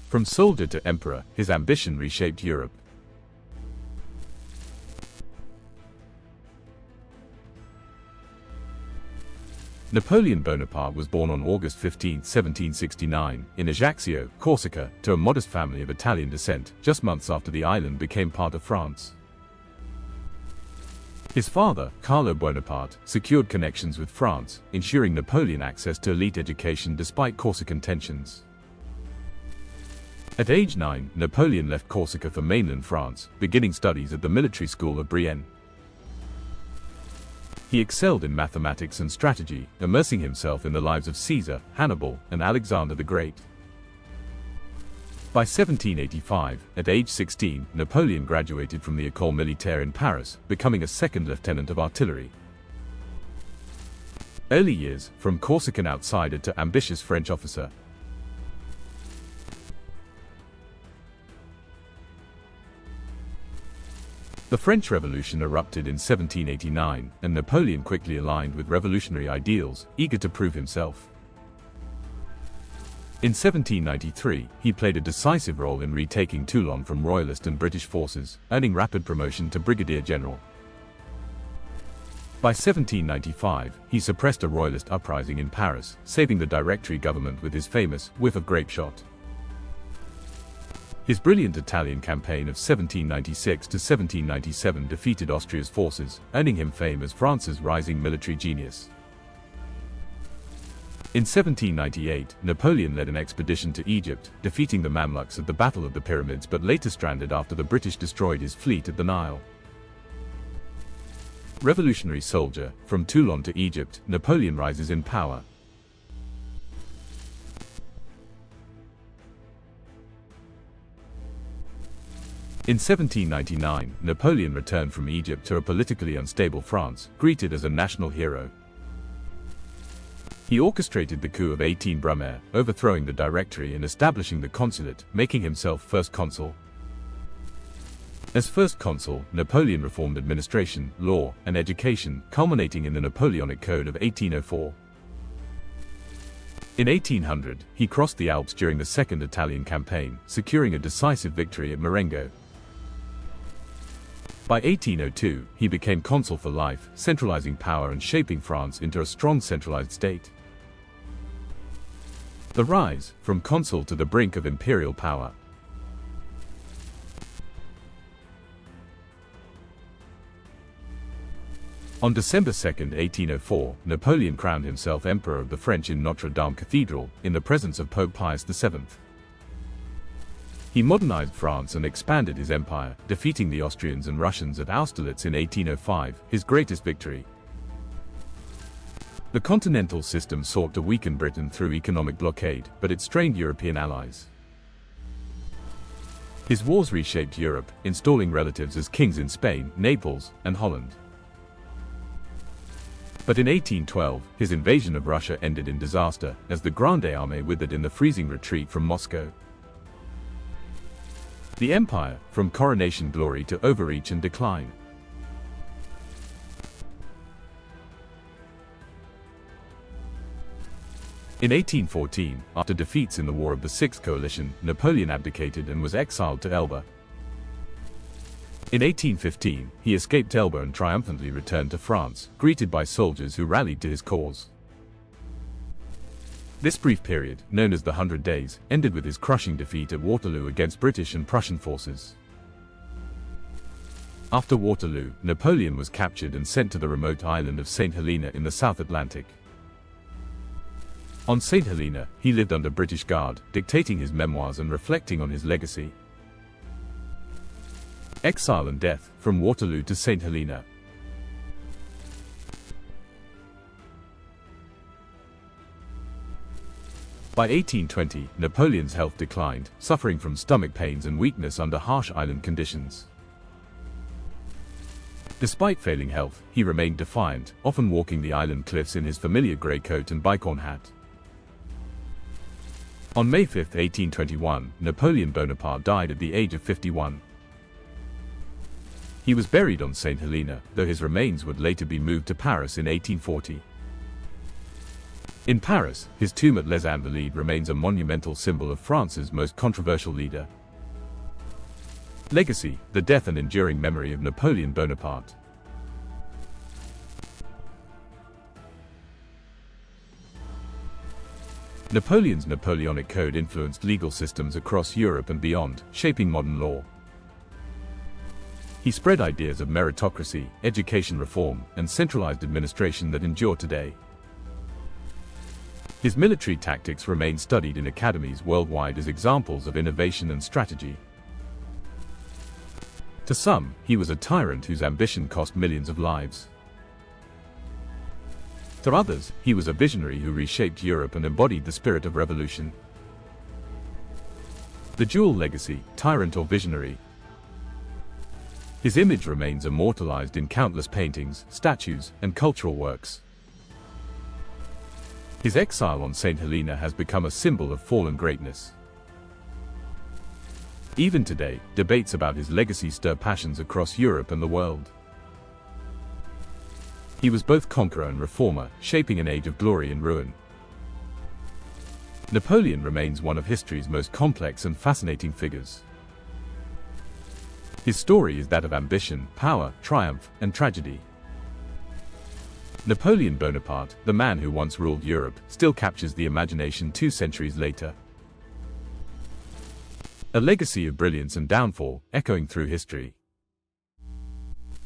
From soldier to emperor, his ambition reshaped Europe. Napoleon Bonaparte was born on August 15, 1769, in Ajaccio, Corsica, to a modest family of Italian descent, just months after the island became part of France. His father, Carlo Bonaparte, secured connections with France, ensuring Napoleon access to elite education despite Corsican tensions. At age 9, Napoleon left Corsica for mainland France, beginning studies at the military school of Brienne. He excelled in mathematics and strategy, immersing himself in the lives of Caesar, Hannibal, and Alexander the Great. By 1785, at age 16, Napoleon graduated from the École Militaire in Paris, becoming a second lieutenant of artillery. Early years, from Corsican outsider to ambitious French officer. The French Revolution erupted in 1789, and Napoleon quickly aligned with revolutionary ideals, eager to prove himself. In 1793, he played a decisive role in retaking Toulon from Royalist and British forces, earning rapid promotion to brigadier general. By 1795, he suppressed a Royalist uprising in Paris, saving the Directory government with his famous whiff of grape shot. His brilliant Italian campaign of 1796 to 1797 defeated Austria's forces, earning him fame as France's rising military genius. In 1798, Napoleon led an expedition to Egypt, defeating the Mamluks at the Battle of the Pyramids, but later stranded after the British destroyed his fleet at the Nile. Revolutionary soldier, from Toulon to Egypt, Napoleon rises in power. In 1799, Napoleon returned from Egypt to a politically unstable France, greeted as a national hero. He orchestrated the coup of 18 Brumaire, overthrowing the Directory and establishing the consulate, making himself first consul. As first consul, Napoleon reformed administration, law, and education, culminating in the Napoleonic Code of 1804. In 1800, he crossed the Alps during the Second Italian Campaign, securing a decisive victory at Marengo. By 1802, he became consul for life, centralizing power and shaping France into a strong centralized state. The rise, from consul to the brink of imperial power. On December 2, 1804, Napoleon crowned himself Emperor of the French in Notre Dame Cathedral, in the presence of Pope Pius VII. He modernized France and expanded his empire, defeating the Austrians and Russians at Austerlitz in 1805, his greatest victory. The continental system sought to weaken Britain through economic blockade, but it strained European allies. His wars reshaped Europe, installing relatives as kings in Spain, Naples, and Holland. But in 1812, his invasion of Russia ended in disaster, as the Grande Armée withered in the freezing retreat from Moscow. The empire, from coronation glory to overreach and decline. In 1814, after defeats in the War of the Sixth Coalition, Napoleon abdicated and was exiled to Elba. In 1815, he escaped Elba and triumphantly returned to France, greeted by soldiers who rallied to his cause. This brief period, known as the 100 Days, ended with his crushing defeat at Waterloo against British and Prussian forces. After Waterloo, Napoleon was captured and sent to the remote island of St. Helena in the South Atlantic. On St. Helena, he lived under British guard, dictating his memoirs and reflecting on his legacy. Exile and death, from Waterloo to St. Helena. By 1820, Napoleon's health declined, suffering from stomach pains and weakness under harsh island conditions. Despite failing health, he remained defiant, often walking the island cliffs in his familiar grey coat and bicorn hat. On May 5, 1821, Napoleon Bonaparte died at the age of 51. He was buried on St. Helena, though his remains would later be moved to Paris in 1840. In Paris, his tomb at Les Invalides remains a monumental symbol of France's most controversial leader. Legacy: the death and enduring memory of Napoleon Bonaparte. Napoleon's Napoleonic Code influenced legal systems across Europe and beyond, shaping modern law. He spread ideas of meritocracy, education reform, and centralized administration that endure today. His military tactics remain studied in academies worldwide as examples of innovation and strategy. To some, he was a tyrant whose ambition cost millions of lives. To others, he was a visionary who reshaped Europe and embodied the spirit of revolution. The dual legacy, tyrant or visionary. His image remains immortalized in countless paintings, statues, and cultural works. His exile on St. Helena has become a symbol of fallen greatness. Even today, debates about his legacy stir passions across Europe and the world. He was both conqueror and reformer, shaping an age of glory and ruin. Napoleon remains one of history's most complex and fascinating figures. His story is that of ambition, power, triumph, and tragedy. Napoleon Bonaparte, the man who once ruled Europe, still captures the imagination 2 centuries later. A legacy of brilliance and downfall, echoing through history.